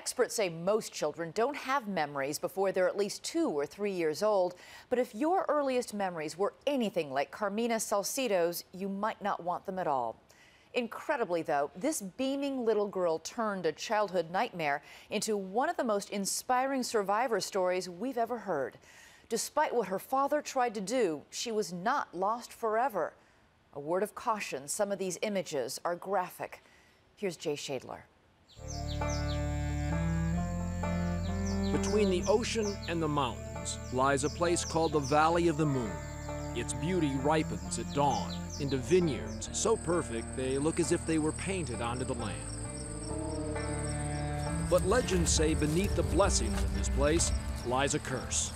Experts say most children don't have memories before they're at least 2 or 3 years old. But if your earliest memories were anything like Carmina Salcedo's, you might not want them at all. Incredibly, though, this beaming little girl turned a childhood nightmare into one of the most inspiring survivor stories we've ever heard. Despite what her father tried to do, she was not lost forever. A word of caution, some of these images are graphic. Here's Jay Shadler. Between the ocean and the mountains lies a place called the Valley of the Moon. Its beauty ripens at dawn into vineyards so perfect they look as if they were painted onto the land. But legends say beneath the blessings of this place lies a curse.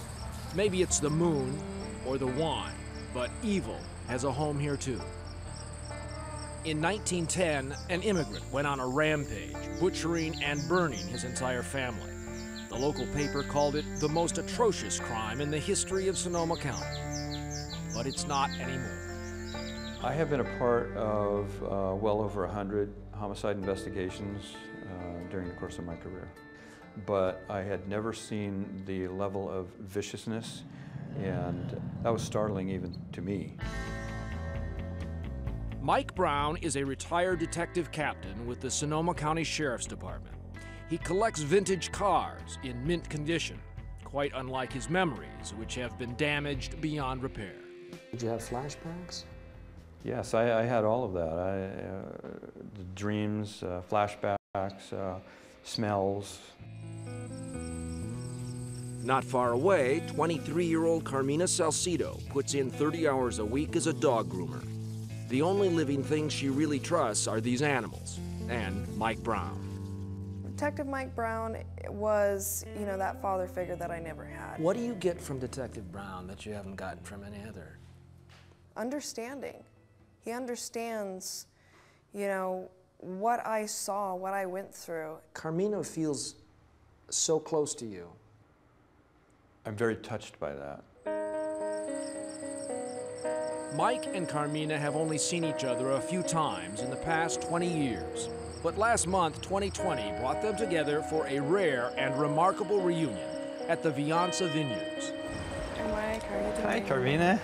Maybe it's the moon or the wine, but evil has a home here too. In 1910, an immigrant went on a rampage, butchering and burning his entire family. The local paper called it the most atrocious crime in the history of Sonoma County. But it's not anymore. I have been a part of well over 100 homicide investigations during the course of my career. But I had never seen the level of viciousness, and that was startling even to me. Mike Brown is a retired detective captain with the Sonoma County Sheriff's Department. He collects vintage cars in mint condition, quite unlike his memories, which have been damaged beyond repair. Did you have flashbacks? Yes, I had all of that. The dreams, flashbacks, smells. Not far away, 23-year-old Carmina Salcedo puts in 30 hours a week as a dog groomer. The only living things she really trusts are these animals and Mike Brown. Detective Mike Brown was, that father figure that I never had. What do you get from Detective Brown that you haven't gotten from any other? Understanding. He understands, what I saw, what I went through. Carmina feels so close to you. I'm very touched by that. Mike and Carmina have only seen each other a few times in the past 20 years. But last month, 2020 brought them together for a rare and remarkable reunion at the Vianza Vineyards. Hey Mike, how are you doing? Hi, Carmina.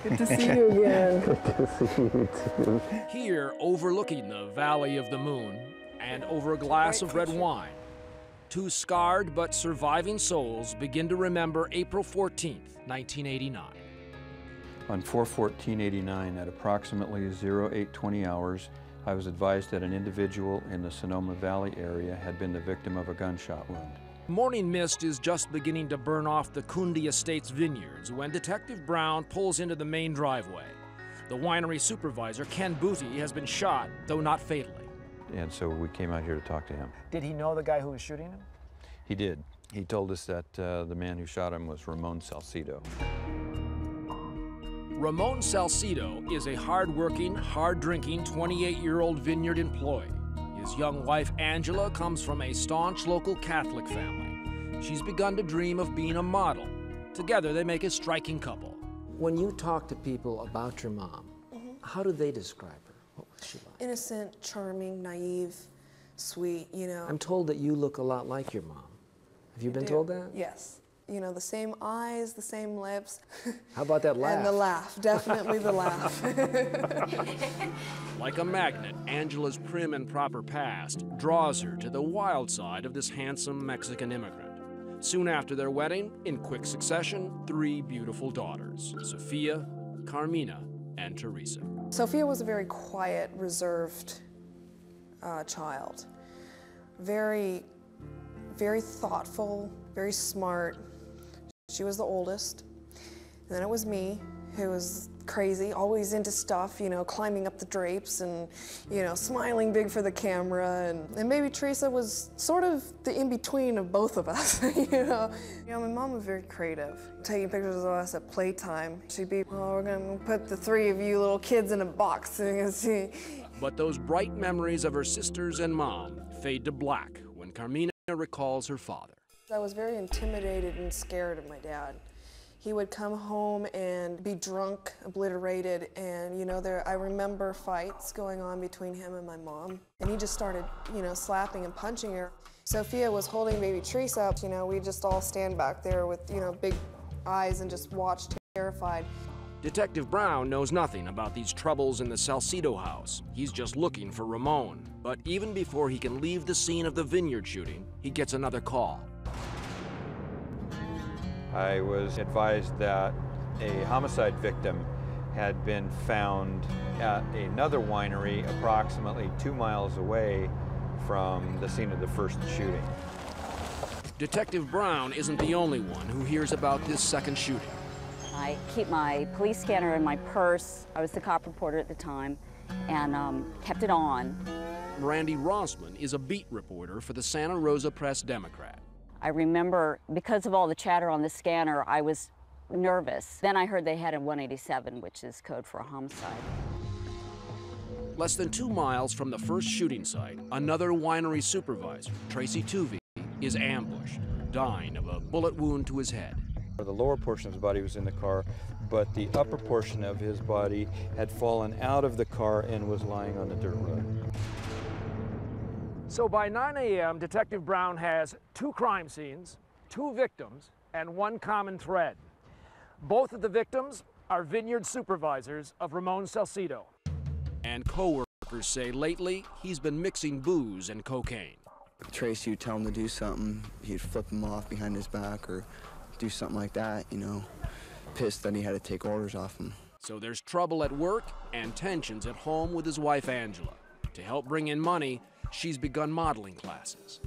Good to see you again. Good to see you too. Here, overlooking the Valley of the Moon and over a glass of red wine, two scarred but surviving souls begin to remember April 14th, 1989. On 4/14/89, at approximately 0820 hours, I was advised that an individual in the Sonoma Valley area had been the victim of a gunshot wound. Morning mist is just beginning to burn off the Kundi Estates vineyards when Detective Brown pulls into the main driveway. The winery supervisor, Ken Booty, has been shot, though not fatally. And so we came out here to talk to him. Did he know the guy who was shooting him? He did. He told us that the man who shot him was Ramon Salcedo. Ramon Salcedo is a hard-working, hard-drinking 28-year-old vineyard employee. His young wife, Angela, comes from a staunch local Catholic family. She's begun to dream of being a model. Together, they make a striking couple. When you talk to people about your mom, how do they describe her? What was she like? Innocent, charming, naive, sweet, I'm told that you look a lot like your mom. Have you been told that? Yes. The same eyes, the same lips. How about that laugh? And the laugh, definitely the laugh. Like a magnet, Angela's prim and proper past draws her to the wild side of this handsome Mexican immigrant. Soon after their wedding, in quick succession, 3 beautiful daughters, Sophia, Carmina, and Teresa. Sophia was a very quiet, reserved child. Very, very thoughtful, very smart. She was the oldest. And then it was me, who was crazy, always into stuff, climbing up the drapes and, smiling big for the camera. And maybe Teresa was sort of the in-between of both of us, my mom was very creative. Taking pictures of us at playtime. She'd be, we're gonna put the 3 of you little kids in a box and you're gonna see. But those bright memories of her sisters and mom fade to black when Carmina recalls her father. I was very intimidated and scared of my dad. He would come home and be drunk, obliterated, and I remember fights going on between him and my mom. And he just started, slapping and punching her. Sophia was holding baby Teresa. You know, we just all stand back there with, you know, big eyes and just watch terrified. Detective Brown knows nothing about these troubles in the Salcedo house. He's just looking for Ramon. But even before he can leave the scene of the vineyard shooting, he gets another call. I was advised that a homicide victim had been found at another winery approximately 2 miles away from the scene of the first shooting. Detective Brown isn't the only one who hears about this second shooting. I keep my police scanner in my purse. I was the cop reporter at the time, and kept it on. Randy Rossman is a beat reporter for the Santa Rosa Press-Democrat. I remember, because of all the chatter on the scanner, I was nervous. Then I heard they had a 187, which is code for a homicide. Less than 2 miles from the first shooting site, another winery supervisor, Tracy Tuvey, is ambushed, dying of a bullet wound to his head. The lower portion of his body was in the car, but the upper portion of his body had fallen out of the car and was lying on the dirt road. So by 9 a.m., Detective Brown has 2 crime scenes, 2 victims, and 1 common thread. Both of the victims are vineyard supervisors of Ramon Salcedo. And co-workers say lately he's been mixing booze and cocaine. Tracy would tell him to do something, he'd flip him off behind his back or do something like that, you know, pissed that he had to take orders off him. So there's trouble at work and tensions at home with his wife Angela. To help bring in money, she's begun modeling classes.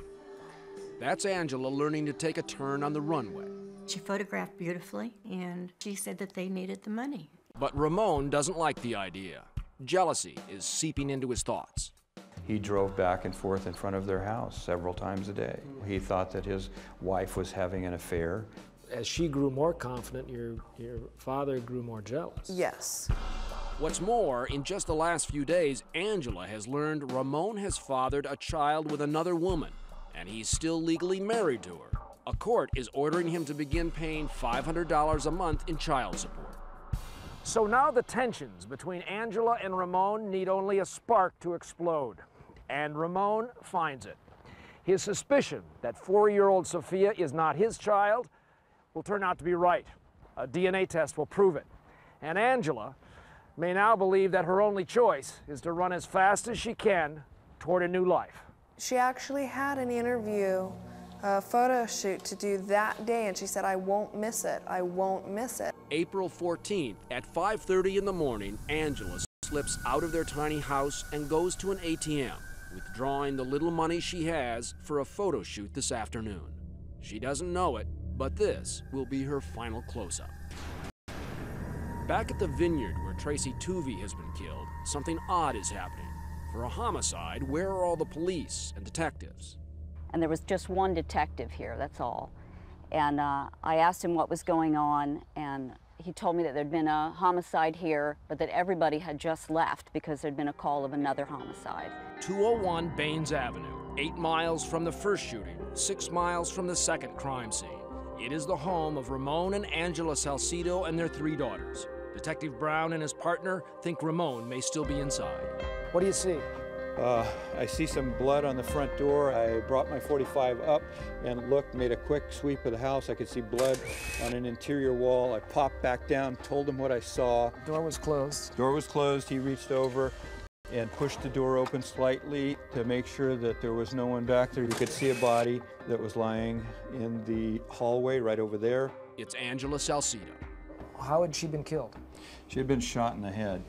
That's Angela learning to take a turn on the runway. She photographed beautifully, and she said that they needed the money. But Ramon doesn't like the idea. Jealousy is seeping into his thoughts. He drove back and forth in front of their house several times a day. He thought that his wife was having an affair. As she grew more confident, your father grew more jealous. Yes. What's more, in just the last few days, Angela has learned Ramon has fathered a child with another woman, and he's still legally married to her. A court is ordering him to begin paying $500 a month in child support. So now the tensions between Angela and Ramon need only a spark to explode. And Ramon finds it. His suspicion that 4-year-old Sophia is not his child will turn out to be right. A DNA test will prove it. And Angela may now believe that her only choice is to run as fast as she can toward a new life. She actually had an interview, a photo shoot to do that day, and she said, I won't miss it, I won't miss it. April 14th at 5:30 in the morning, Angela slips out of their tiny house and goes to an ATM, withdrawing the little money she has for a photo shoot this afternoon. She doesn't know it, but this will be her final close-up. Back at the vineyard where Tracy Tuvey has been killed, something odd is happening. For a homicide, where are all the police and detectives? And there was just one detective here, that's all. And I asked him what was going on, and he told me that there'd been a homicide here, but that everybody had just left because there'd been a call of another homicide. 201 Baines Avenue, 8 miles from the first shooting, 6 miles from the second crime scene. It is the home of Ramon and Angela Salcedo and their 3 daughters. Detective Brown and his partner think Ramon may still be inside. What do you see? I see some blood on the front door. I brought my .45 up and looked, made a quick sweep of the house. I could see blood on an interior wall. I popped back down, told him what I saw. Door was closed. Door was closed. He reached over and pushed the door open slightly to make sure that there was no one back there. You could see a body that was lying in the hallway right over there. It's Angela Salcedo. How had she been killed? She had been shot in the head.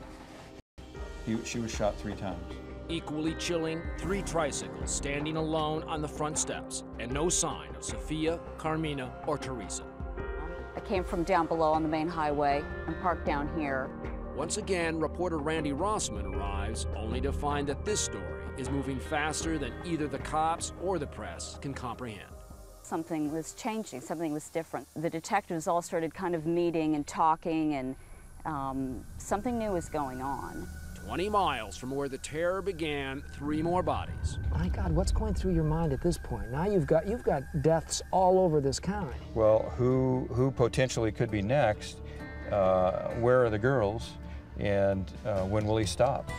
She was shot 3 times. Equally chilling, 3 tricycles standing alone on the front steps, and no sign of Sophia, Carmina, or Teresa. I came from down below on the main highway and parked down here. Once again, reporter Randy Rossman arrives, only to find that this story is moving faster than either the cops or the press can comprehend. Something was changing, something was different. The detectives all started kind of meeting and talking, and something new was going on. 20 miles from where the terror began, 3 more bodies. My God, what's going through your mind at this point? Now you've got deaths all over this county. Well, who potentially could be next? Where are the girls? And when will he stop?